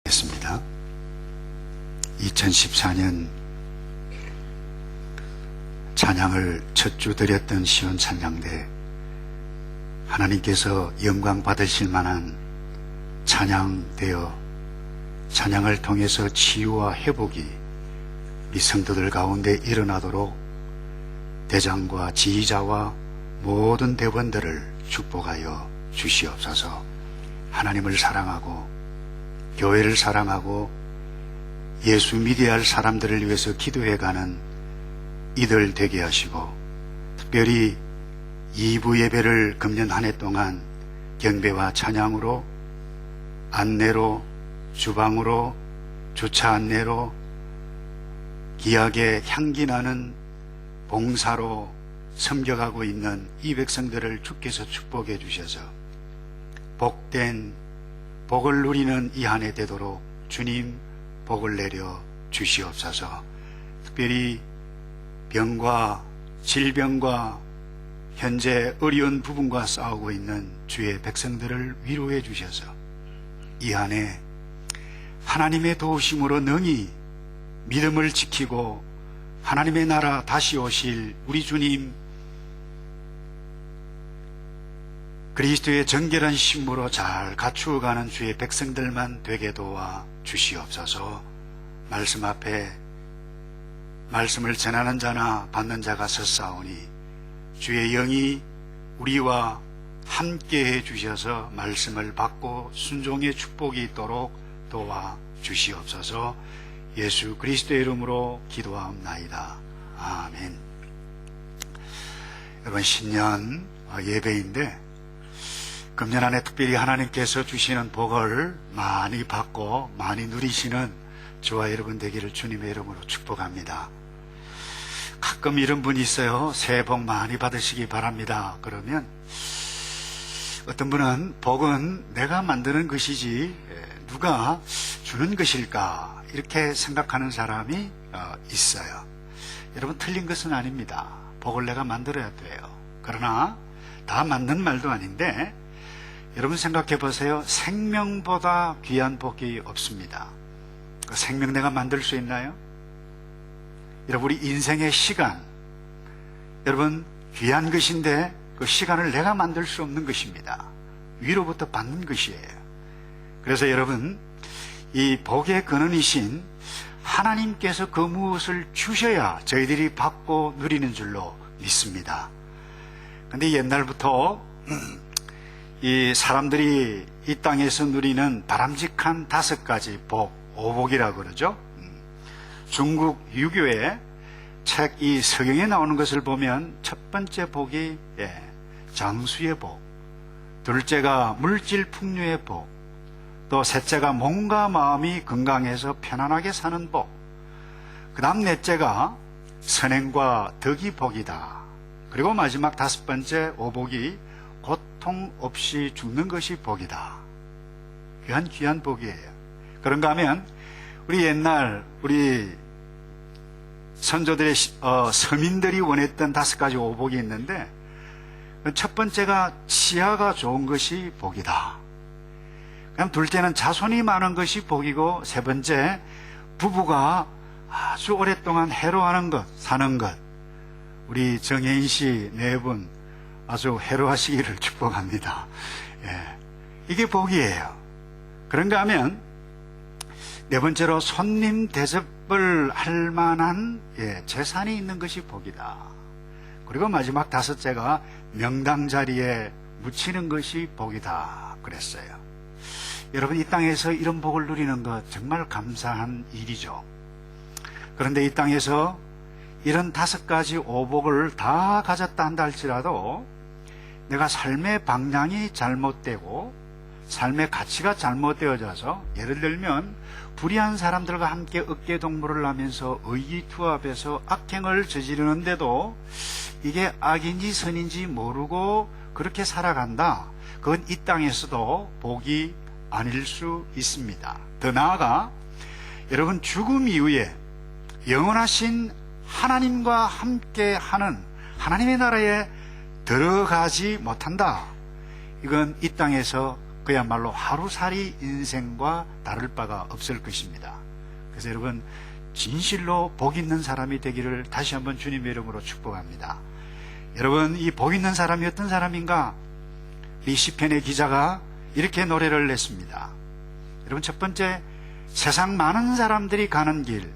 했습니다. 2014년 찬양을 첫 주 드렸던 시온 찬양대, 하나님께서 영광 받으실 만한 찬양되어 찬양을 통해서 치유와 회복이 우리 성도들 가운데 일어나도록 대장과 지휘자와 모든 대원들을 축복하여 주시옵소서. 하나님을 사랑하고 교회를 사랑하고 예수 믿어야 할 사람들을 위해서 기도해가는 이들 되게 하시고, 특별히 2부 예배를 금년 한 해 동안 경배와 찬양으로, 안내로, 주방으로, 주차 안내로, 기약의 향기 나는 봉사로 섬겨가고 있는 이 백성들을 주께서 축복해 주셔서 복된 복을 누리는 이 한 해 되도록 주님 복을 내려 주시옵소서. 특별히 병과 질병과 현재 어려운 부분과 싸우고 있는 주의 백성들을 위로해 주셔서 이 한 해 하나님의 도우심으로 능히 믿음을 지키고 하나님의 나라 다시 오실 우리 주님 그리스도의 정결한 신부로 잘 갖추어가는 주의 백성들만 되게 도와 주시옵소서. 말씀 앞에 말씀을 전하는 자나 받는 자가 섰사오니 주의 영이 우리와 함께해 주셔서 말씀을 받고 순종의 축복이 있도록 도와 주시옵소서. 예수 그리스도의 이름으로 기도하옵나이다. 아멘. 여러분, 신년 예배인데 금년 안에 특별히 하나님께서 주시는 복을 많이 받고 많이 누리시는 저와 여러분 되기를 주님의 이름으로 축복합니다. 가끔 이런 분이 있어요. 새해 복 많이 받으시기 바랍니다. 그러면 어떤 분은 복은 내가 만드는 것이지 누가 주는 것일까 이렇게 생각하는 사람이 있어요. 여러분, 틀린 것은 아닙니다. 복을 내가 만들어야 돼요. 그러나 다 맞는 말도 아닌데, 여러분 생각해 보세요. 생명보다 귀한 복이 없습니다. 그 생명 내가 만들 수 있나요? 여러분, 우리 인생의 시간, 여러분 귀한 것인데 그 시간을 내가 만들 수 없는 것입니다. 위로부터 받는 것이에요. 그래서 여러분, 이 복의 근원이신 하나님께서 그 무엇을 주셔야 저희들이 받고 누리는 줄로 믿습니다. 근데 옛날부터 이 사람들이 이 땅에서 누리는 바람직한 5가지 복, 오복이라고 그러죠. 중국 유교의 책 이 서경에 나오는 것을 보면 첫 번째 복이 장수의 복, 둘째가 물질 풍요의 복, 또 셋째가 몸과 마음이 건강해서 편안하게 사는 복, 그 다음 넷째가 선행과 덕이 복이다. 그리고 마지막 5번째 오복이 고통 없이 죽는 것이 복이다. 귀한 복이에요. 그런가 하면 우리 옛날 우리 선조들의 서민들이 원했던 5가지 오복이 있는데, 첫 번째가 치아가 좋은 것이 복이다. 그럼 둘째는 자손이 많은 것이 복이고, 세 번째 부부가 아주 오랫동안 해로하는 것, 사는 것. 우리 정혜인 씨 4분 아주 해로하시기를 축복합니다. 이게 복이에요. 그런가 하면 네 번째로 손님 대접을 할 만한 재산이 있는 것이 복이다. 그리고 마지막 5째가 명당 자리에 묻히는 것이 복이다 그랬어요. 여러분, 이 땅에서 이런 복을 누리는 것 정말 감사한 일이죠. 그런데 이 땅에서 이런 5가지 오복을 다 가졌다 한다 할지라도 내가 삶의 방향이 잘못되고 삶의 가치가 잘못되어져서, 예를 들면 불의한 사람들과 함께 어깨동무를 하면서 의기투합해서 악행을 저지르는데도 이게 악인지 선인지 모르고 그렇게 살아간다. 그건 이 땅에서도 복이 아닐 수 있습니다. 더 나아가 여러분, 죽음 이후에 영원하신 하나님과 함께하는 하나님의 나라에 들어가지 못한다. 이건 이 땅에서 그야말로 하루살이 인생과 다를 바가 없을 것입니다. 그래서 여러분, 진실로 복 있는 사람이 되기를 다시 한번 주님의 이름으로 축복합니다. 여러분, 이 복 있는 사람이 어떤 사람인가? 이 시편의 기자가 이렇게 노래를 냈습니다. 여러분, 첫 번째, 세상 많은 사람들이 가는 길,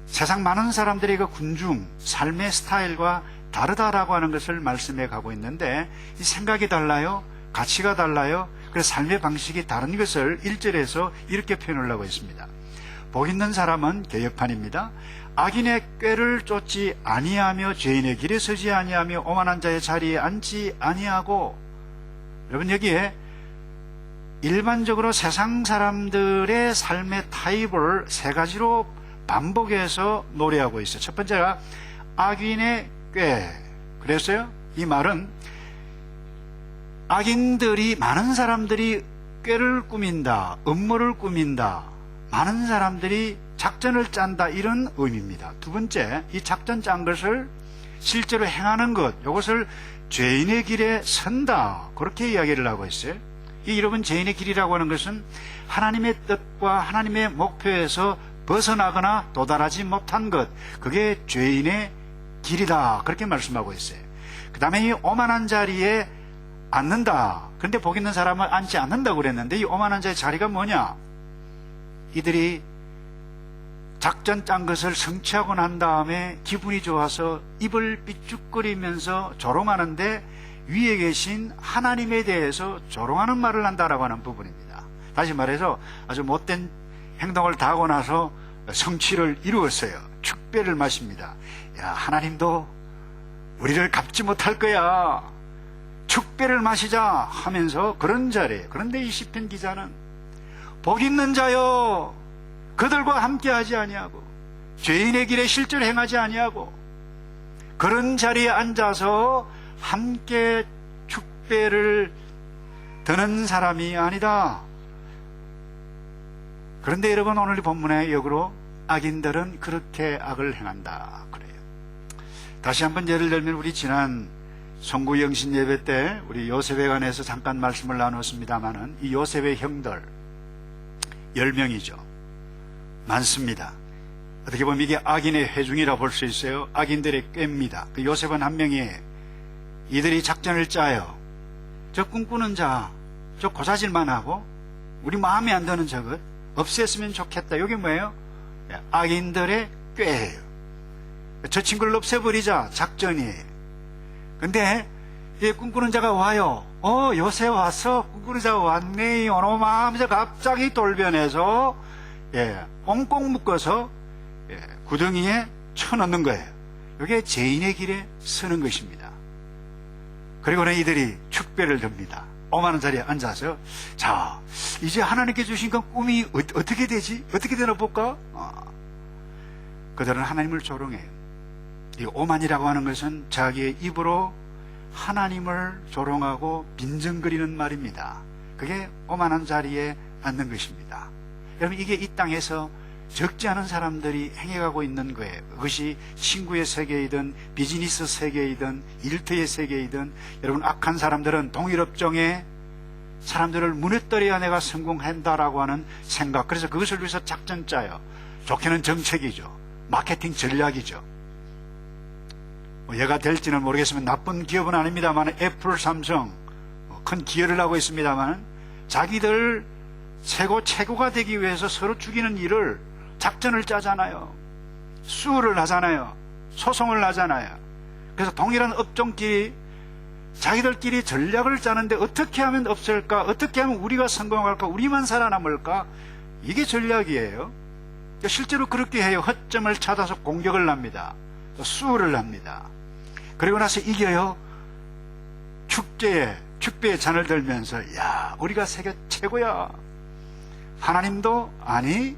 세상 많은 사람들의 그 군중, 삶의 스타일과 다르다라고 하는 것을 말씀해 가고 있는데, 이 생각이 달라요, 가치가 달라요, 그래서 삶의 방식이 다른 것을 1절에서 이렇게 표현을 하고 있습니다. 복 있는 사람은 개역판입니다. 악인의 꾀를 쫓지 아니하며 죄인의 길에 서지 아니하며 오만한 자의 자리에 앉지 아니하고. 여러분, 여기에 일반적으로 세상 사람들의 삶의 타입을 세 가지로 반복해서 노래하고 있어요. 첫 번째가 악인의 꾀. 그랬어요? 이 말은 악인들이, 많은 사람들이 꾀를 꾸민다, 음모를 꾸민다, 많은 사람들이 작전을 짠다, 이런 의미입니다. 두 번째, 이 작전 짠 것을 실제로 행하는 것, 이것을 죄인의 길에 선다, 그렇게 이야기를 하고 있어요. 이 여러분, 죄인의 길이라고 하는 것은 하나님의 뜻과 하나님의 목표에서 벗어나거나 도달하지 못한 것, 그게 죄인의 길이다, 그렇게 말씀하고 있어요. 그 다음에 이 오만한 자리에 앉는다. 그런데 복 있는 사람은 앉지 않는다고 그랬는데, 이 오만한 자의 자리가 뭐냐? 이들이 작전 짠 것을 성취하고 난 다음에 기분이 좋아서 입을 삐죽거리면서 조롱하는데, 위에 계신 하나님에 대해서 조롱하는 말을 한다라고 하는 부분입니다. 다시 말해서 아주 못된 행동을 다 하고 나서 성취를 이루었어요. 축배를 마십니다. 야, 하나님도 우리를 갚지 못할 거야, 축배를 마시자 하면서 그런 자리에. 그런데 이 시편 기자는 복 있는 자여, 그들과 함께하지 아니하고 죄인의 길에 실제로 행하지 아니하고 그런 자리에 앉아서 함께 축배를 드는 사람이 아니다. 그런데 여러분, 오늘 이 본문의 역으로 악인들은 그렇게 악을 행한다 그래요. 다시 한번 예를 들면, 우리 지난 송구영신 예배 때 우리 요셉에 관해서 잠깐 말씀을 나눴습니다마는, 이 요셉의 형들 10명이죠. 많습니다. 어떻게 보면 이게 악인의 회중이라 볼 수 있어요. 악인들의 꾀입니다. 그 요셉은 한 명이, 이들이 작전을 짜요. 저 꿈꾸는 자, 저 고사질만 하고 우리 마음에 안 드는 저것 없앴으면 좋겠다. 이게 뭐예요? 악인들의 꾀예요. 저 친구를 없애버리자 작전이에요. 근데 이 꿈꾸는 자가 와요. 요새 왔어? 꿈꾸는 자가 왔네. 오노마 하면서 갑자기 돌변해서 꽁꽁 묶어서 구덩이에 쳐넣는 거예요. 이게 죄인의 길에 서는 것입니다. 그리고는 이들이 축배를 듭니다. 오만한 자리에 앉아서, 자, 이제 하나님께 주신 건 꿈이 어떻게 되지? 어떻게 되나 볼까? 그들은 하나님을 조롱해요. 이 오만이라고 하는 것은 자기의 입으로 하나님을 조롱하고 빈정거리는 말입니다. 그게 오만한 자리에 앉는 것입니다. 여러분, 이게 이 땅에서 적지 않은 사람들이 행해가고 있는 거예요. 그것이 친구의 세계이든 비즈니스 세계이든 일터의 세계이든. 여러분, 악한 사람들은 동일업종에 사람들을 무너뜨려야 내가 성공한다라고 하는 생각, 그래서 그것을 위해서 작전 짜요. 좋게는 정책이죠. 마케팅 전략이죠. 얘가 될지는 모르겠으면 나쁜 기업은 아닙니다만, 애플, 삼성 큰 기여를 하고 있습니다만, 자기들 최고가 되기 위해서 서로 죽이는 일을, 작전을 짜잖아요. 수를 하잖아요. 소송을 하잖아요. 그래서 동일한 업종끼리 자기들끼리 전략을 짜는데, 어떻게 하면 없을까? 어떻게 하면 우리가 성공할까? 우리만 살아남을까? 이게 전략이에요. 실제로 그렇게 해요. 허점을 찾아서 공격을 합니다. 또 수를 합니다. 그리고 나서 이겨요. 축제에 잔을 들면서, 야, 우리가 세계 최고야. 하나님도, 아니,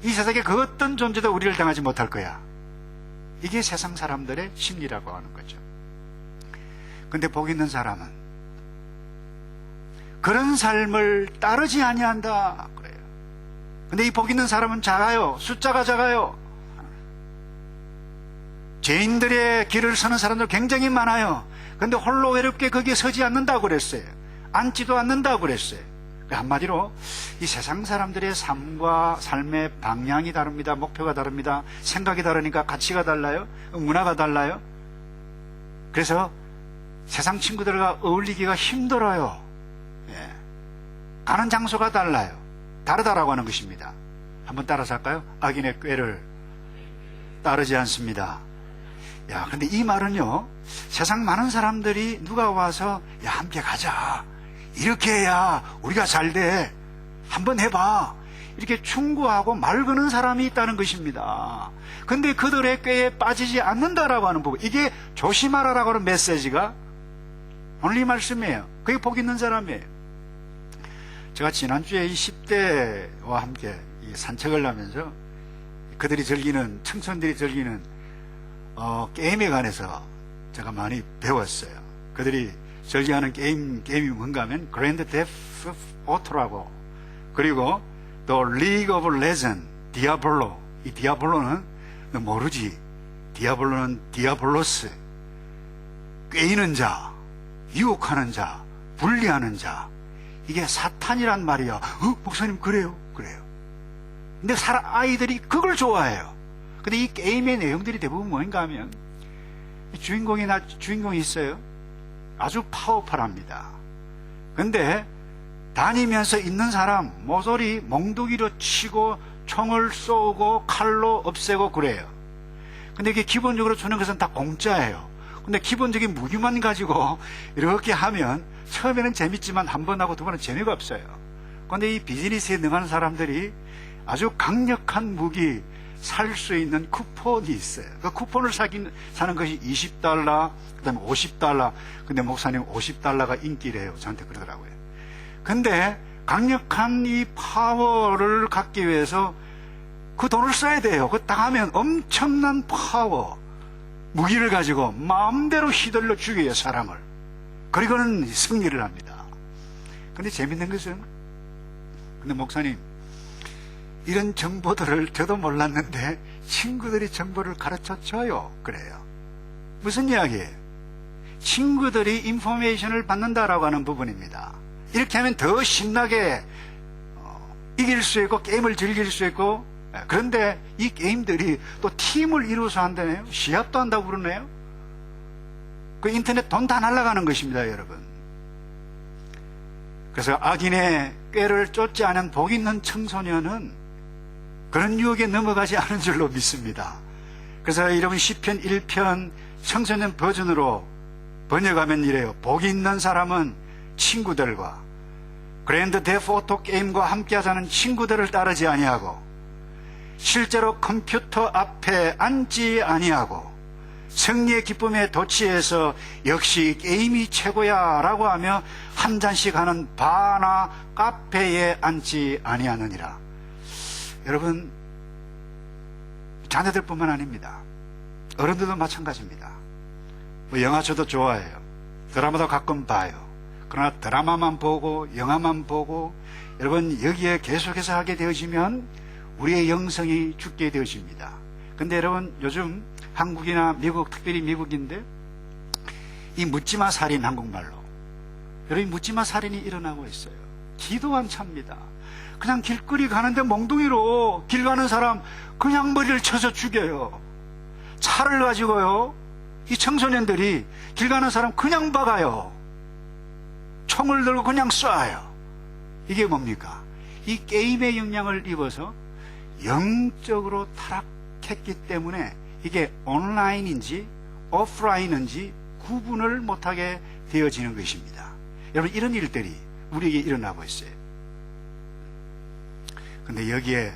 이 세상에 그 어떤 존재도 우리를 당하지 못할 거야. 이게 세상 사람들의 심리라고 하는 거죠. 근데 복 있는 사람은 그런 삶을 따르지 아니한다 그래요. 근데 이 복 있는 사람은 작아요. 숫자가 작아요. 죄인들의 길을 서는 사람들 굉장히 많아요. 근데 홀로 외롭게 거기에 서지 않는다고 그랬어요. 앉지도 않는다고 그랬어요. 한마디로 이 세상 사람들의 삶과 삶의 방향이 다릅니다. 목표가 다릅니다. 생각이 다르니까 가치가 달라요. 문화가 달라요. 그래서 세상 친구들과 어울리기가 힘들어요. 예. 가는 장소가 달라요. 다르다라고 하는 것입니다. 한번 따라서 할까요? 악인의 꾀를 따르지 않습니다. 야, 근데 이 말은요, 세상 많은 사람들이 누가 와서 야, 함께 가자, 이렇게 해야 우리가 잘 돼, 한번 해봐, 이렇게 충고하고 말 거는 사람이 있다는 것입니다. 근데 그들의 꾀에 빠지지 않는다라고 하는 부분, 이게 조심하라라고 하는 메시지가 오늘 이 말씀이에요. 그게 복 있는 사람이에요. 제가 지난주에 이 10대와 함께 이 산책을 하면서 그들이 즐기는, 청소년들이 즐기는 게임에 관해서 제가 많이 배웠어요. 그들이 즐겨하는 게임이 뭔가 하면 그랜드 데프 오토라고, 그리고 또 리그 오브 레전드, 디아블로. 이 디아블로는 너 모르지. 디아블로는 디아블로스, 꾀이는 자, 유혹하는 자, 분리하는 자. 이게 사탄이란 말이야. 목사님 그래요? 그래요. 근데 아이들이 그걸 좋아해요. 근데 이 게임의 내용들이 대부분 뭔가 하면 주인공이 있어요. 아주 파워풀합니다. 근데 다니면서 있는 사람 모서리 몽둥이로 치고 총을 쏘고 칼로 없애고 그래요. 근데 이게 기본적으로 주는 것은 다 공짜예요. 근데 기본적인 무기만 가지고 이렇게 하면 처음에는 재밌지만 한 번 하고 두 번은 재미가 없어요. 근데 이 비즈니스에 능한 사람들이 아주 강력한 무기, 살 수 있는 쿠폰이 있어요. 그 쿠폰을 사는 것이 $20, 그 다음에 $50. 근데 목사님 $50가 인기래요. 저한테 그러더라고요. 근데 강력한 이 파워를 갖기 위해서 그 돈을 써야 돼요. 그 딱 하면 엄청난 파워, 무기를 가지고 마음대로 휘둘러 죽여요, 사람을. 그리고는 승리를 합니다. 근데 재밌는 것은, 근데 목사님, 이런 정보들을 저도 몰랐는데 친구들이 정보를 가르쳐 줘요. 그래요. 무슨 이야기예요? 친구들이 인포메이션을 받는다라고 하는 부분입니다. 이렇게 하면 더 신나게 이길 수 있고 게임을 즐길 수 있고, 그런데 이 게임들이 또 팀을 이루어서 한다네요. 시합도 한다고 그러네요. 그 인터넷 돈 다 날아가는 것입니다, 여러분. 그래서 악인의 꾀를 쫓지 않은 복 있는 청소년은 그런 유혹에 넘어가지 않은 줄로 믿습니다. 그래서 여러분 시편 1편 청소년 버전으로 번역하면 이래요. 복 있는 사람은 친구들과 그랜드 데프 오토 게임과 함께하자는 친구들을 따르지 아니하고 실제로 컴퓨터 앞에 앉지 아니하고 승리의 기쁨에 도취해서 역시 게임이 최고야 라고 하며 한 잔씩 하는 바나 카페에 앉지 아니하느니라. 여러분, 자녀들뿐만 아닙니다. 어른들도 마찬가지입니다. 뭐 영화 저도 좋아해요. 드라마도 가끔 봐요. 그러나 드라마만 보고 영화만 보고 여러분 여기에 계속해서 하게 되어지면 우리의 영성이 죽게 되어집니다. 근데 여러분 요즘 한국이나 미국, 특별히 미국인데 이 묻지마 살인, 한국말로 여러분 묻지마 살인이 일어나고 있어요. 기도 안 찹니다. 그냥 길거리 가는데 몽둥이로 길 가는 사람 그냥 머리를 쳐서 죽여요. 차를 가지고요, 이 청소년들이 길 가는 사람 그냥 박아요. 총을 들고 그냥 쏴요. 이게 뭡니까? 이 게임의 영향을 입어서 영적으로 타락했기 때문에 이게 온라인인지 오프라인인지 구분을 못하게 되어지는 것입니다. 여러분, 이런 일들이 우리에게 일어나고 있어요. 근데 여기에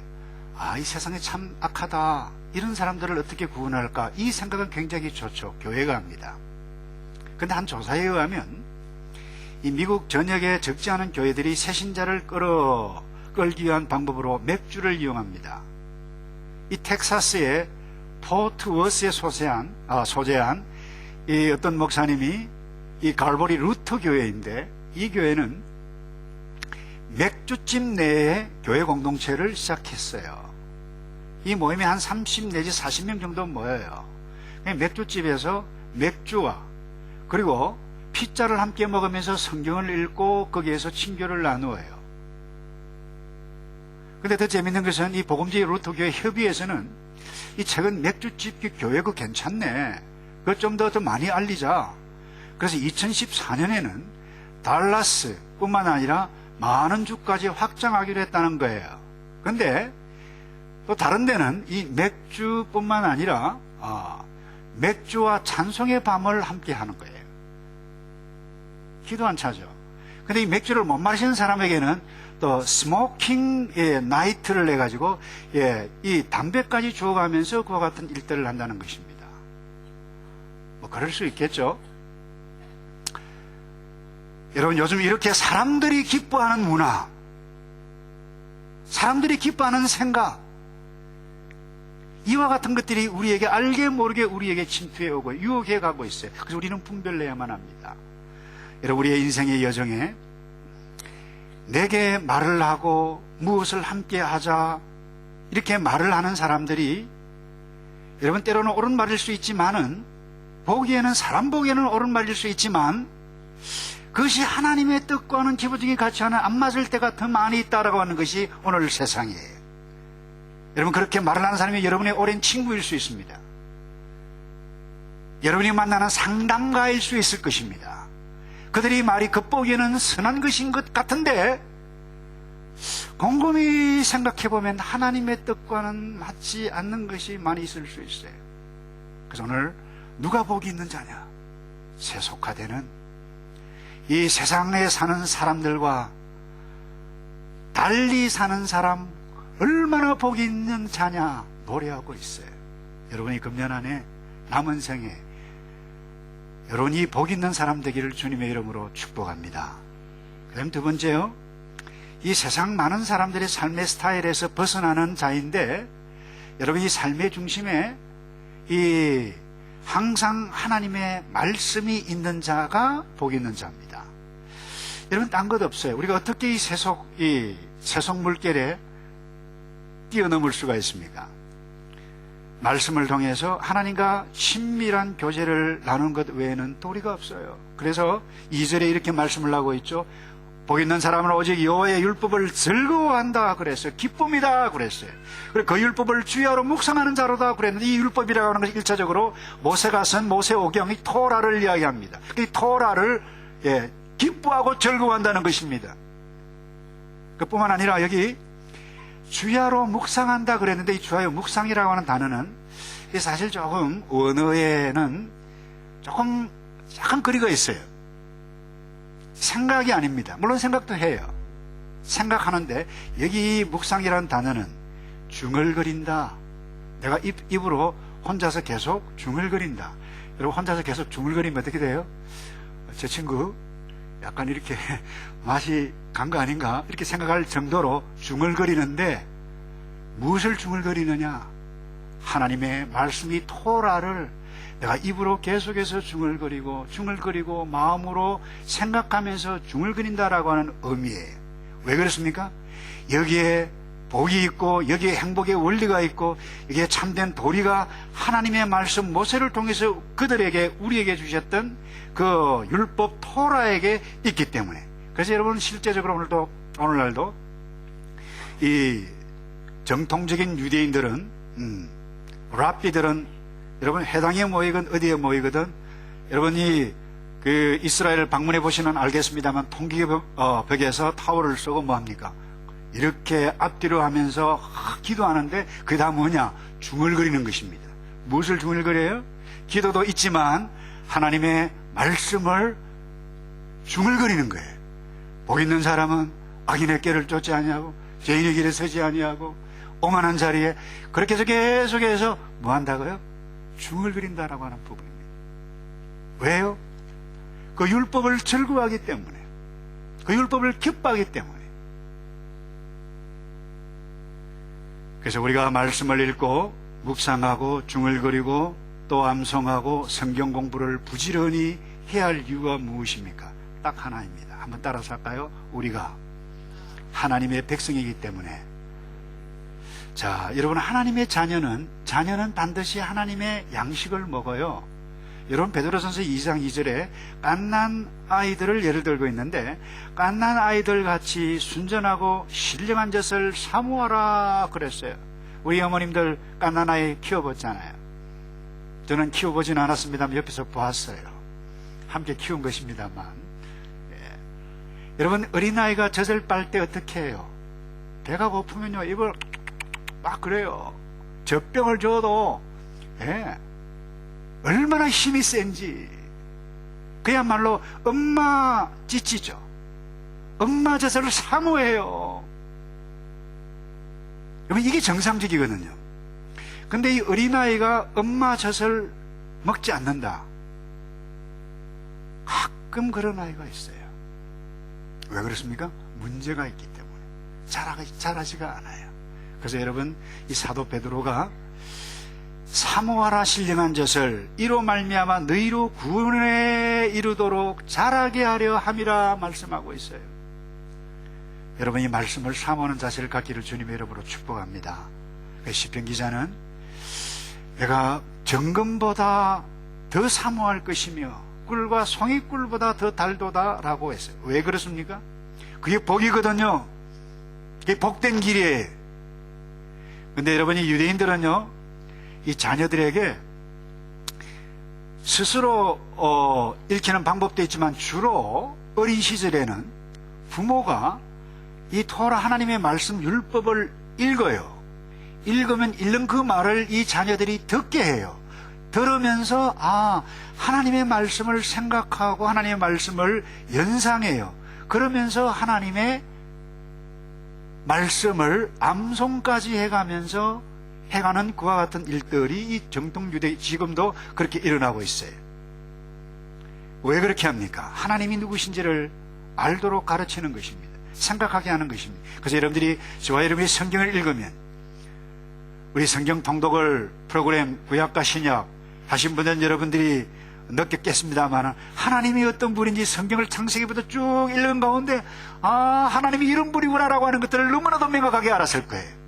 이 세상이 참 악하다, 이런 사람들을 어떻게 구원할까, 이 생각은 굉장히 좋죠. 교회가 합니다. 근데 한 조사에 의하면 이 미국 전역에 적지 않은 교회들이 새신자를 끌기 위한 방법으로 맥주를 이용합니다. 이 텍사스의 포트 워스에 소재한 이 어떤 목사님이 이 갈보리 루터 교회인데, 이 교회는 맥주집 내에 교회 공동체를 시작했어요. 이 모임에 한 30 내지 40명 정도 모여요. 맥주집에서 맥주와 그리고 피자를 함께 먹으면서 성경을 읽고 거기에서 친교를 나누어요. 근데 더 재밌는 것은 이 복음주의 루터교회 협의회에서는 이 최근 맥주집 교회 그거 괜찮네, 그거 좀 더 많이 알리자. 그래서 2014년에는 달라스 뿐만 아니라 많은 주까지 확장하기로 했다는 거예요. 근데 또 다른 데는 이 맥주뿐만 아니라 맥주와 찬송의 밤을 함께 하는 거예요. 기도 안 차죠. 근데 이 맥주를 못 마시는 사람에게는 또 스모킹 나이트를 내가지고 이 담배까지 주워가면서 그와 같은 일들을 한다는 것입니다. 뭐 그럴 수 있겠죠. 여러분, 요즘 이렇게 사람들이 기뻐하는 문화, 사람들이 기뻐하는 생각, 이와 같은 것들이 우리에게 알게 모르게 우리에게 침투해 오고 유혹해 가고 있어요. 그래서 우리는 분별내야만 합니다. 여러분, 우리의 인생의 여정에 내게 말을 하고 무엇을 함께 하자 이렇게 말을 하는 사람들이 여러분 때로는 옳은 말일 수 있지만은, 보기에는, 사람 보기에는 옳은 말일 수 있지만 그것이 하나님의 뜻과는 기본적인 가치와는 안 맞을 때가 더 많이 있다라고 하는 것이 오늘 세상이에요. 여러분, 그렇게 말을 하는 사람이 여러분의 오랜 친구일 수 있습니다. 여러분이 만나는 상담가일 수 있을 것입니다. 그들이 말이 겉보기에는 선한 것인 것 같은데 곰곰이 생각해보면 하나님의 뜻과는 맞지 않는 것이 많이 있을 수 있어요. 그래서 오늘 누가 복이 있는 자냐? 세속화되는 이 세상에 사는 사람들과 달리 사는 사람, 얼마나 복이 있는 자냐 노래하고 있어요. 여러분이 금년 안에 남은 생에 여러분이 복 있는 사람 되기를 주님의 이름으로 축복합니다. 그 다음 두 번째요, 이 세상 많은 사람들의 삶의 스타일에서 벗어나는 자인데, 여러분 이 삶의 중심에 이 항상 하나님의 말씀이 있는 자가 복 있는 자입니다. 여러분, 딴 것 없어요. 우리가 어떻게 이 세속 물결에 뛰어넘을 수가 있습니까? 말씀을 통해서 하나님과 친밀한 교제를 나누는 것 외에는 도리가 없어요. 그래서 2절에 이렇게 말씀을 하고 있죠. 복 있는 사람은 오직 여호와의 율법을 즐거워한다 그랬어요. 기쁨이다 그랬어요. 그리고 그 율법을 주야로 묵상하는 자로다 그랬는데, 이 율법이라고 하는 것이 1차적으로 모세가 쓴 모세오경이 토라를 이야기합니다. 이 토라를 기뻐하고 즐거워한다는 것입니다. 그뿐만 아니라 여기 주야로 묵상한다 그랬는데, 이 주야로 묵상이라고 하는 단어는 사실 조금 언어에는 조금 약간 거리가 있어요. 생각이 아닙니다. 물론 생각도 해요. 생각하는데 여기 묵상이라는 단어는 중얼거린다. 내가 입으로 혼자서 계속 중얼거린다. 여러분, 혼자서 계속 중얼거리면 어떻게 돼요? 제 친구 약간 이렇게 맛이 간 거 아닌가 이렇게 생각할 정도로 중얼거리는데, 무엇을 중얼거리느냐? 하나님의 말씀이 토라를 내가 입으로 계속해서 중얼거리고 마음으로 생각하면서 중얼거린다라고 하는 의미예요. 왜 그렇습니까? 여기에 복이 있고 여기에 행복의 원리가 있고 여기에 참된 도리가 하나님의 말씀 모세를 통해서 그들에게, 우리에게 주셨던 그 율법 토라에게 있기 때문에. 그래서 여러분, 실제적으로 오늘날도 이 정통적인 유대인들은 랍비들은 여러분 회당에 모이건 어디에 모이거든, 여러분이 그 이스라엘을 방문해 보시면 알겠습니다만 통기벽에서 타월을 쏘고 뭐합니까? 이렇게 앞뒤로 하면서 기도하는데, 그게 다 뭐냐? 중얼거리는 것입니다. 무엇을 중얼거려요? 기도도 있지만 하나님의 말씀을 중얼거리는 거예요. 복 있는 사람은 악인의 꾀를 쫓지 아니하고 죄인의 길에 서지 아니하고 오만한 자리에, 그렇게 해서 계속해서 뭐 한다고요? 중얼거린다라고 하는 부분입니다. 왜요? 그 율법을 즐거워하기 때문에, 그 율법을 기뻐하기 때문에. 그래서 우리가 말씀을 읽고 묵상하고 중얼거리고 또 암송하고 성경 공부를 부지런히 해야 할 이유가 무엇입니까? 딱 하나입니다. 한번 따라서 할까요? 우리가 하나님의 백성이기 때문에. 자, 여러분, 하나님의 자녀는 반드시 하나님의 양식을 먹어요. 여러분 베드로전서 2장 2절에 갓난 아이들을 예를 들고 있는데, 갓난 아이들 같이 순전하고 신령한 젖을 사모하라 그랬어요. 우리 어머님들 갓난 아이 키워봤잖아요. 저는 키워보진 않았습니다만 옆에서 보았어요. 함께 키운 것입니다만. 여러분, 어린아이가 젖을 빨 때 어떻게 해요? 배가 고프면요 입을 막 그래요. 젖병을 줘도 얼마나 힘이 센지. 그야말로 엄마 찌찌죠. 엄마 젖을 사모해요. 여러분, 이게 정상적이거든요. 근데 이 어린아이가 엄마 젖을 먹지 않는다. 가끔 그런 아이가 있어요. 왜 그렇습니까? 문제가 있기 때문에 자라지가 않아요. 그래서 여러분, 이 사도 베드로가 사모하라 신령한 젖을 이로 말미암아 너희로 구원에 이르도록 자라게 하려 함이라 말씀하고 있어요. 여러분, 이 말씀을 사모하는 자세를 갖기를 주님의 이름으로 축복합니다. 시편 기자는 내가 정금보다 더 사모할 것이며 꿀과 송이꿀보다 더 달도다 라고 했어요. 왜 그렇습니까? 그게 복이거든요. 그게 복된 길이에요. 근데 여러분이 유대인들은요, 이 자녀들에게 스스로 읽히는 방법도 있지만 주로 어린 시절에는 부모가 이 토라 하나님의 말씀 율법을 읽어요. 읽으면 읽는 그 말을 이 자녀들이 듣게 해요. 들으면서 하나님의 말씀을 생각하고 하나님의 말씀을 연상해요. 그러면서 하나님의 말씀을 암송까지 해가면서 해가는 그와 같은 일들이 이 정통 유대 지금도 그렇게 일어나고 있어요. 왜 그렇게 합니까? 하나님이 누구신지를 알도록 가르치는 것입니다. 생각하게 하는 것입니다. 그래서 여러분들이 저와 여러분이 성경을 읽으면, 우리 성경 통독을 프로그램 구약과 신약 하신 분은 여러분들이 느꼈겠습니다만, 하나님이 어떤 분인지 성경을 창세기부터 쭉 읽은 가운데 하나님이 이런 분이구나라고 하는 것들을 너무나도 명확하게 알았을 거예요.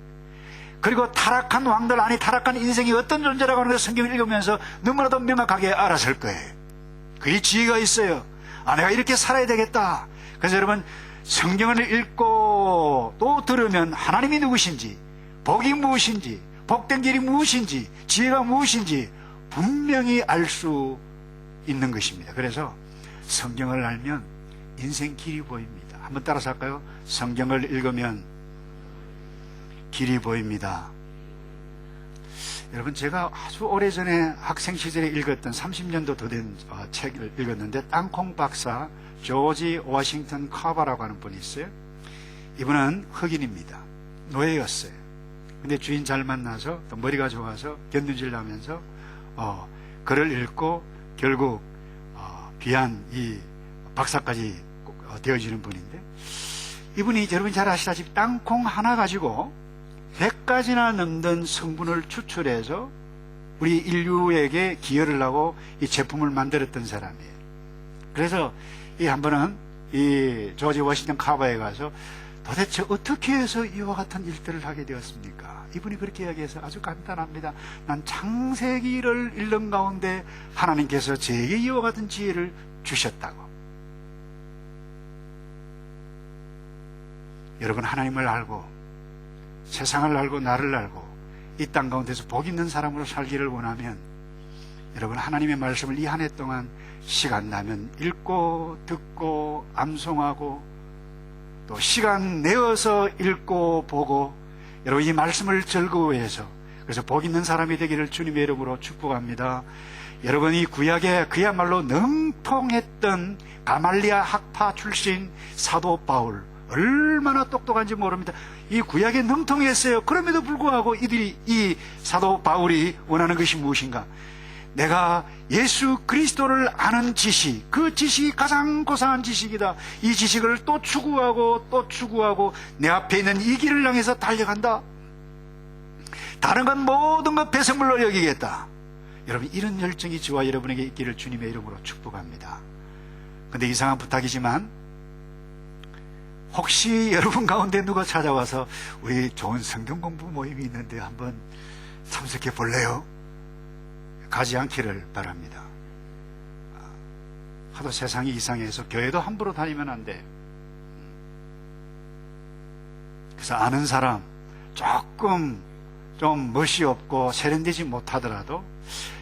그리고 타락한 왕들, 타락한 인생이 어떤 존재라고 하는 것을 성경을 읽으면서 너무나도 명확하게 알았을 거예요. 그게 지혜가 있어요. 내가 이렇게 살아야 되겠다. 그래서 여러분, 성경을 읽고 또 들으면 하나님이 누구신지, 복이 무엇인지, 복된 길이 무엇인지, 지혜가 무엇인지 분명히 알 수 있는 것입니다. 그래서 성경을 알면 인생 길이 보입니다. 한번 따라서 할까요? 성경을 읽으면 길이 보입니다. 여러분, 제가 아주 오래전에 학생 시절에 읽었던 30년도 더 된 책을 읽었는데, 땅콩 박사 조지 워싱턴 카바라고 하는 분이 있어요. 이분은 흑인입니다. 노예였어요. 근데 주인 잘 만나서 또 머리가 좋아서 견눈질 하면서 글을 읽고 결국 귀한 이 박사까지 되어지는 분인데, 이분이 여러분 잘 아시다시피 땅콩 하나 가지고 100가지나 넘는 성분을 추출해서 우리 인류에게 기여를 하고 이 제품을 만들었던 사람이에요. 그래서 한 번은 이 조지 워싱턴 카바에 가서 도대체 어떻게 해서 이와 같은 일들을 하게 되었습니까? 이분이 그렇게 이야기해서 아주 간단합니다. 난 창세기를 읽는 가운데 하나님께서 제게 이와 같은 지혜를 주셨다고. 여러분, 하나님을 알고 세상을 알고 나를 알고 이 땅 가운데서 복 있는 사람으로 살기를 원하면, 여러분, 하나님의 말씀을 이 한 해 동안 시간 나면 읽고 듣고 암송하고 또 시간 내어서 읽고 보고, 여러분 이 말씀을 즐거워해서, 그래서 복 있는 사람이 되기를 주님의 이름으로 축복합니다. 여러분, 이 구약에 그야말로 능통했던 가말리아 학파 출신 사도 바울, 얼마나 똑똑한지 모릅니다. 이 구약에 능통했어요. 그럼에도 불구하고 이 사도 바울이 원하는 것이 무엇인가? 내가 예수 그리스도를 아는 지식, 그 지식이 가장 고상한 지식이다. 이 지식을 또 추구하고 또 추구하고 내 앞에 있는 이 길을 향해서 달려간다. 다른 건 모든 것 배설물로 여기겠다. 여러분, 이런 열정이 저와 여러분에게 있기를 주님의 이름으로 축복합니다. 근데 이상한 부탁이지만, 혹시 여러분 가운데 누가 찾아와서 우리 좋은 성경 공부 모임이 있는데 한번 참석해 볼래요? 가지 않기를 바랍니다. 하도 세상이 이상해서 교회도 함부로 다니면 안 돼. 그래서 아는 사람, 조금 좀 멋이 없고 세련되지 못하더라도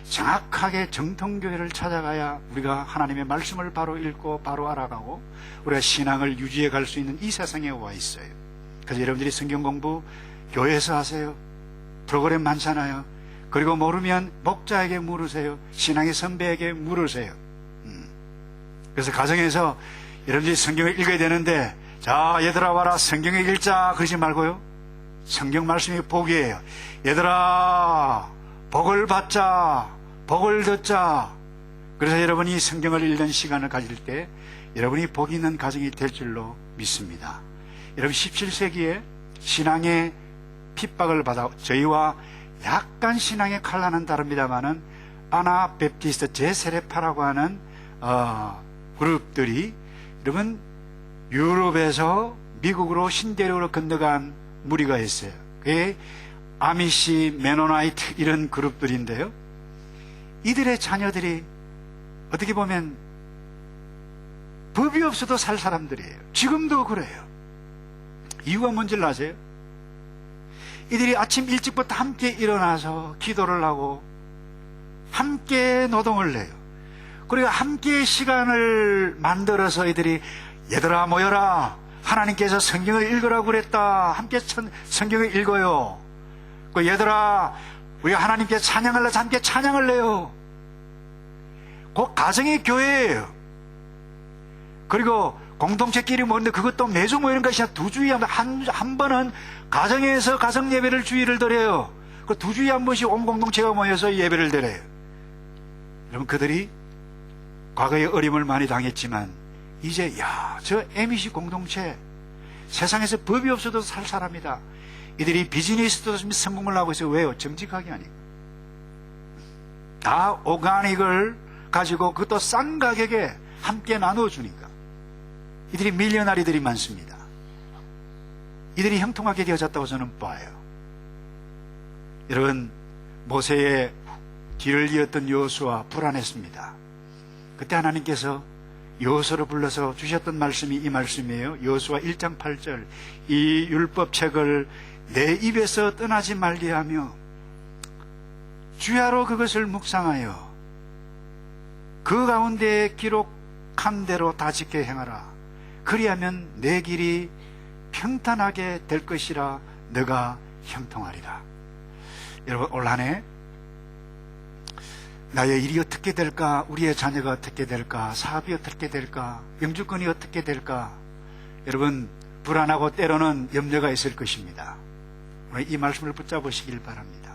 정확하게 정통교회를 찾아가야 우리가 하나님의 말씀을 바로 읽고 바로 알아가고 우리가 신앙을 유지해 갈 수 있는 이 세상에 와 있어요. 그래서 여러분들이 성경 공부 교회에서 하세요. 프로그램 많잖아요. 그리고 모르면 목자에게 물으세요. 신앙의 선배에게 물으세요. 그래서 가정에서 여러분들이 성경을 읽어야 되는데, 자 얘들아 와라 성경을 읽자 그러지 말고요, 성경 말씀이 복이에요. 얘들아 복을 받자, 복을 듣자. 그래서 여러분이 성경을 읽는 시간을 가질 때 여러분이 복 있는 가정이 될 줄로 믿습니다. 여러분 17세기에 신앙의 핍박을 받아, 저희와 약간 신앙의 칼라는 다릅니다마는 아나베프티스트 제세례파라고 하는 그룹들이 여러분 유럽에서 미국으로 신대륙으로 건너간 무리가 있어요. 그게 아미시, 메노나이트 이런 그룹들인데요, 이들의 자녀들이 어떻게 보면 법이 없어도 살 사람들이에요. 지금도 그래요. 이유가 뭔지를 아세요? 이들이 아침 일찍부터 함께 일어나서 기도를 하고 함께 노동을 해요. 그리고 함께 시간을 만들어서 이들이 얘들아 모여라, 하나님께서 성경을 읽으라고 그랬다, 함께 성경을 읽어요. 그 얘들아 우리가 하나님께 찬양을 해서 함께 찬양을 해요. 그 가정의 교회예요. 그리고 공동체끼리 모이는데 그것도 매주 모이는 것이 아니라 두 주에 한 번은 가정에서 가정 예배를 주일을 드려요. 그 두 주에 한 번씩 온 공동체가 모여서 예배를 드려요. 여러분 그들이 과거에 어림을 많이 당했지만 이제 저 MEC 공동체 세상에서 법이 없어도 살 사람이다. 이들이 비즈니스도 성공을 하고 있어요. 왜요? 정직하게 하니까. 다 오가닉을 가지고 그것도 싼 가격에 함께 나눠주니까. 이들이 밀리언아리들이 많습니다. 이들이 형통하게 되어졌다고 저는 봐요. 여러분 모세의 뒤를 이었던 여호수아 불안했습니다. 그때 하나님께서 여호수아를 불러서 주셨던 말씀이 이 말씀이에요. 여호수아 1장 8절, 이 율법책을 내 입에서 떠나지 말게 하며 주야로 그것을 묵상하여 그 가운데 기록한 대로 다 지켜 행하라. 그리하면 내 길이 평탄하게 될 것이라 너가 형통하리라. 여러분 올 한 해 나의 일이 어떻게 될까? 우리의 자녀가 어떻게 될까? 사업이 어떻게 될까? 영주권이 어떻게 될까? 여러분 불안하고 때로는 염려가 있을 것입니다. 오늘 이 말씀을 붙잡으시길 바랍니다.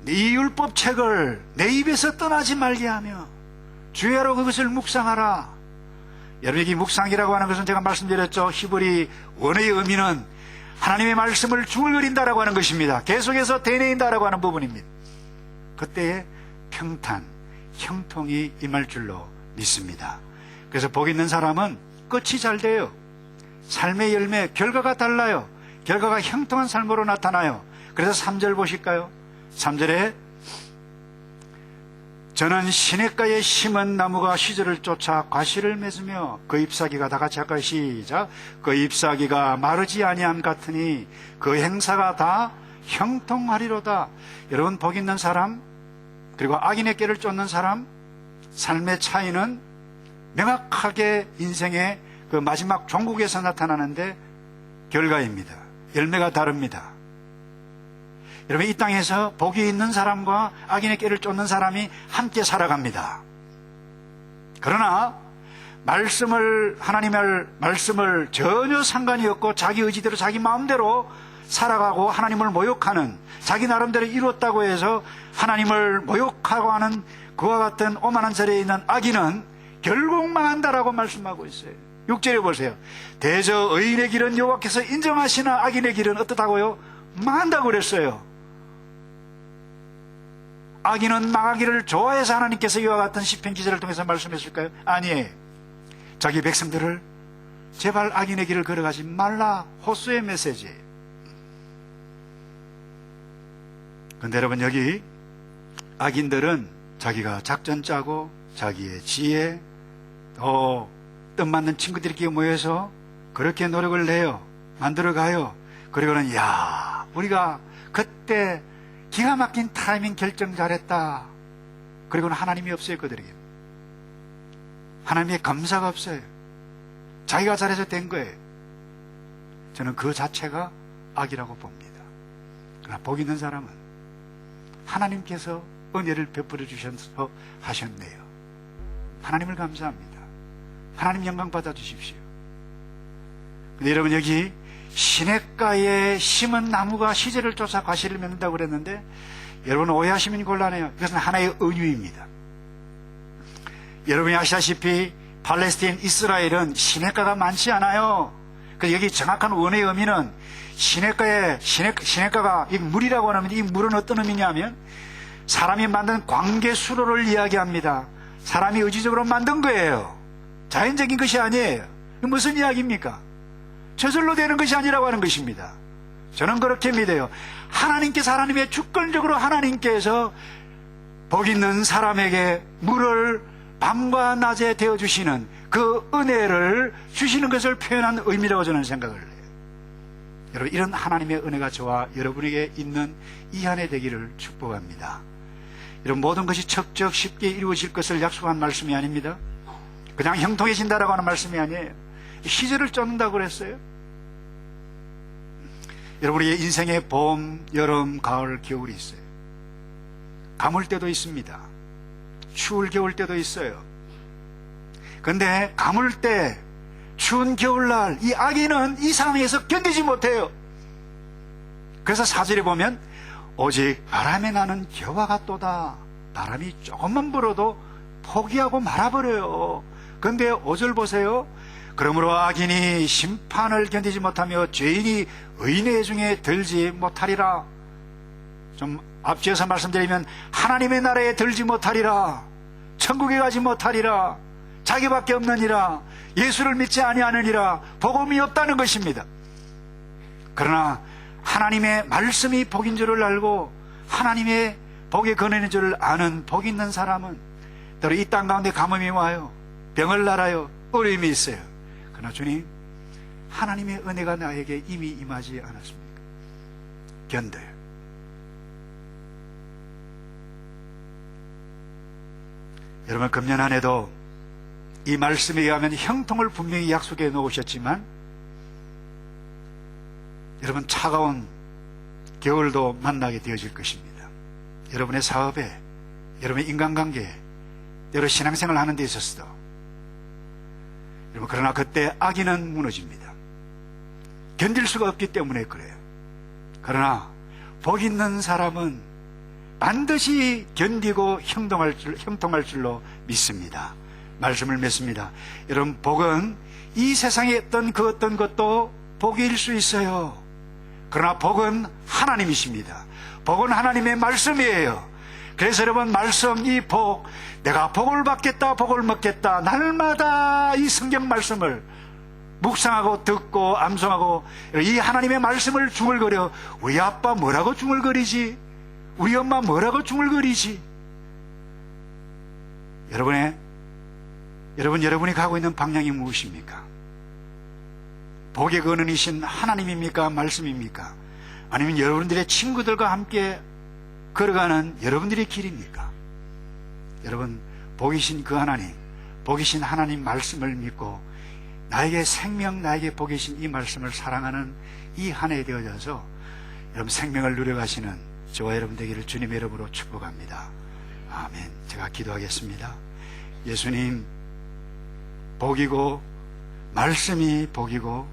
이 율법책을 내 입에서 떠나지 말게 하며 주야로 그것을 묵상하라. 여러분 여기 묵상이라고 하는 것은 제가 말씀드렸죠. 히브리 원어의 의미는 하나님의 말씀을 중얼거린다라고 하는 것입니다. 계속해서 되뇌인다라고 하는 부분입니다. 그때에 평탄, 형통이 임할 줄로 믿습니다. 그래서 복 있는 사람은 끝이 잘 돼요. 삶의 열매, 결과가 달라요. 결과가 형통한 삶으로 나타나요. 그래서 3절 보실까요? 3절에 저는 시냇가에 심은 나무가 시절을 쫓아 과실을 맺으며 그 잎사귀가 다 같이 할까요? 시작. 그 잎사귀가 마르지 아니함 같으니 그 행사가 다 형통하리로다. 여러분 복 있는 사람 그리고 악인의 꾀를 쫓는 사람 삶의 차이는 명확하게 인생의 그 마지막 종국에서 나타나는데 결과입니다. 열매가 다릅니다. 여러분 이 땅에서 복이 있는 사람과 악인의 꾀를 쫓는 사람이 함께 살아갑니다. 그러나 하나님의 말씀을 전혀 상관이 없고 자기 의지대로 자기 마음대로 살아가고 하나님을 모욕하는, 자기 나름대로 이뤘다고 해서 하나님을 모욕하고 하는 그와 같은 오만한 자리에 있는 악인은 결국 망한다라고 말씀하고 있어요. 6절에 보세요. 대저 의인의 길은 여호와께서 인정하시나 악인의 길은 어떻다고요? 망한다고 그랬어요. 악인은 망하기를 좋아해서 하나님께서 이와 같은 시편 기자를 통해서 말씀했을까요? 아니에요. 자기 백성들을 제발 악인의 길을 걸어가지 말라, 호수의 메시지예요. 근데 여러분 여기 악인들은 자기가 작전 짜고 자기의 지혜, 또 뜻맞는 친구들끼리 모여서 그렇게 노력을 내요. 만들어가요. 그리고는 우리가 그때 기가 막힌 타이밍 결정 잘했다. 그리고는 하나님이 없어요. 그들에게 하나님의 감사가 없어요. 자기가 잘해서 된 거예요. 저는 그 자체가 악이라고 봅니다. 그러나 복 있는 사람은 하나님께서 은혜를 베풀어 주셔서 하셨네요. 하나님을 감사합니다. 하나님 영광 받아 주십시오. 근데 여러분, 여기 시냇가에 심은 나무가 시제를 쫓아 과실을 맺는다고 그랬는데, 여러분 오해하시면 곤란해요. 이것은 하나의 은유입니다. 여러분이 아시다시피 팔레스타인, 이스라엘은 시냇가가 많지 않아요. 그래서 여기 정확한 원어의 의미는 시냇가가 이 물이라고 하면, 이 물은 어떤 의미냐면 사람이 만든 광계 수로를 이야기합니다. 사람이 의지적으로 만든 거예요. 자연적인 것이 아니에요. 이게 무슨 이야기입니까? 저절로 되는 것이 아니라고 하는 것입니다. 저는 그렇게 믿어요. 하나님의 주권적으로 하나님께서 복 있는 사람에게 물을 밤과 낮에 되어주시는 그 은혜를 주시는 것을 표현한 의미라고 저는 생각을 해요. 여러분, 이런 하나님의 은혜가 저와 여러분에게 있는 이 한 해 되기를 축복합니다. 이런 모든 것이 척적 쉽게 이루어질 것을 약속한 말씀이 아닙니다. 그냥 형통해진다라고 하는 말씀이 아니에요. 시절을 쫓는다고 그랬어요. 여러분, 우리의 인생에 봄, 여름, 가을, 겨울이 있어요. 가물 때도 있습니다. 추울 겨울 때도 있어요. 근데 가물 때, 추운 겨울날 이 아기는 이 상황에서 견디지 못해요. 그래서 4절에 보면 오직 바람에 나는 겨와 같도다. 바람이 조금만 불어도 포기하고 말아버려요. 근데 5절 보세요. 그러므로 악인이 심판을 견디지 못하며 죄인이 의인의 중에 들지 못하리라. 좀 앞뒤에서 말씀드리면 하나님의 나라에 들지 못하리라. 천국에 가지 못하리라. 자기밖에 없느니라. 예수를 믿지 아니하느니라. 복음이 없다는 것입니다. 그러나 하나님의 말씀이 복인 줄을 알고 하나님의 복의 근원인 줄을 아는 복 있는 사람은 때로 이 땅 가운데 가뭄이 와요. 병을 앓아요. 어려움이 있어요. 그러나 주님, 하나님의 은혜가 나에게 이미 임하지 않았습니까? 견뎌요. 여러분, 금년 한 해도 이 말씀에 의하면 형통을 분명히 약속해 놓으셨지만, 여러분, 차가운 겨울도 만나게 되어질 것입니다. 여러분의 사업에, 여러분의 인간관계에, 여러분 신앙생활 하는 데 있어서도. 여러분, 그러나 그때 악인은 무너집니다. 견딜 수가 없기 때문에 그래요. 그러나 복 있는 사람은 반드시 견디고 형통할 줄로 믿습니다. 말씀을 맺습니다. 여러분, 복은 이 세상에 어떤 것도 복일 수 있어요. 그러나 복은 하나님이십니다. 복은 하나님의 말씀이에요. 그래서 여러분, 말씀, 이 복, 내가 복을 받겠다, 복을 먹겠다, 날마다 이 성경 말씀을 묵상하고 듣고 암송하고 이 하나님의 말씀을 중얼거려. 우리 아빠 뭐라고 중얼거리지? 우리 엄마 뭐라고 중얼거리지? 여러분이 가고 있는 방향이 무엇입니까? 복의 근원이신 하나님입니까? 말씀입니까? 아니면 여러분들의 친구들과 함께 걸어가는 여러분들의 길입니까? 여러분, 복이신 그 하나님, 복이신 하나님 말씀을 믿고 나에게 생명, 나에게 복이신 이 말씀을 사랑하는 이 한 해 되어져서 여러분 생명을 누려가시는 저와 여러분 되기를 주님의 이름으로 축복합니다. 아멘. 제가 기도하겠습니다. 예수님, 복이고 말씀이 복이고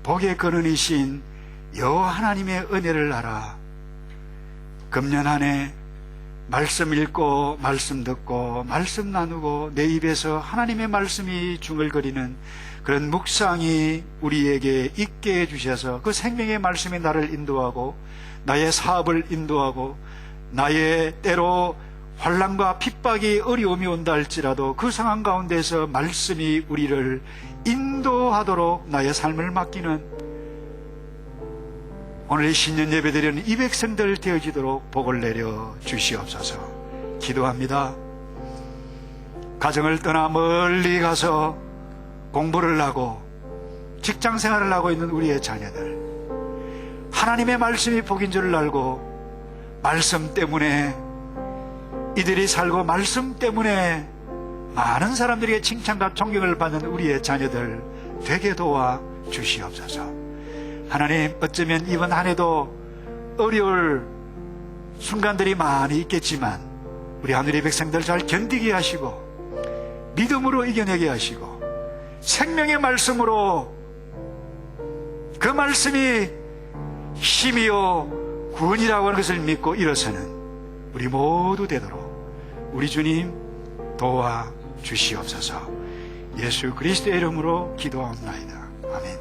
복의 근원이신 여호와 하나님의 은혜를 알아 금년 한 해 말씀 읽고 말씀 듣고 말씀 나누고 내 입에서 하나님의 말씀이 중얼거리는 그런 묵상이 우리에게 있게 해주셔서 그 생명의 말씀이 나를 인도하고 나의 사업을 인도하고 나의 때로 환난과 핍박이 어려움이 온다 할지라도 그 상황 가운데서 말씀이 우리를 인도하도록 나의 삶을 맡기는 오늘 이 신년 예배드리는 이 백성들 되어지도록 복을 내려 주시옵소서. 기도합니다. 가정을 떠나 멀리 가서 공부를 하고 직장 생활을 하고 있는 우리의 자녀들, 하나님의 말씀이 복인 줄 알고 말씀 때문에 이들이 살고 말씀 때문에 많은 사람들에게 칭찬과 존경을 받는 우리의 자녀들 되게 도와 주시옵소서. 하나님, 어쩌면 이번 한 해도 어려울 순간들이 많이 있겠지만 우리 하늘의 백성들 잘 견디게 하시고 믿음으로 이겨내게 하시고 생명의 말씀으로 그 말씀이 힘이요 구원이라고 하는 것을 믿고 일어서는 우리 모두 되도록 우리 주님 도와 주시옵소서. 예수 그리스도의 이름으로 기도합니다. 아멘.